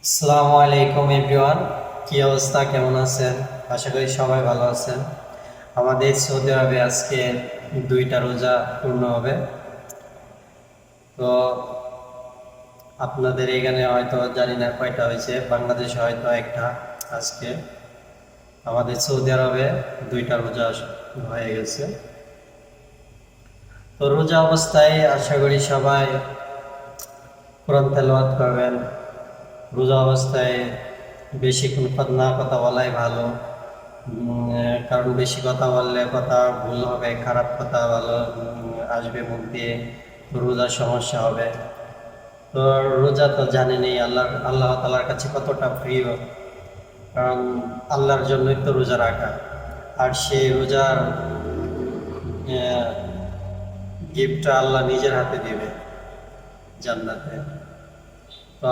আসসালামু আলাইকুম এভরিওয়ান, কি অবস্থা, কেমন আছেন? আশা করি সবাই ভালো আছেন। আমাদের সৌদি আরবে আজকে 2টা রোজা পূর্ণ হবে। তো আপনাদের এখানে হয়তো জানি না কয়টা হয়েছে, বাংলাদেশে হয়তো একটা। আজকে আমাদের সৌদি আরবে 2টা রোজা হয়ে গেছে। তো রোজা অবস্থায় আশা করি সবাই কোরআন তেলাওয়াত করবেন। রোজা অবস্থায় বেশিক্ষণ না কথা বলাই ভালো। কারণ বেশি কথা বললে কথা ভুল হবে, খারাপ কথা ভালো আসবে মুখ দিয়ে, তো রোজার সমস্যা হবে। তো রোজা তো জানেনই আল্লাহ তাআলার কাছে কতটা প্রিয়, কারণ আল্লাহর জন্যই তো রোজা রাখা। আর সেই রোজার গিফটটা আল্লাহ নিজের হাতে দিবে জান্নাতে।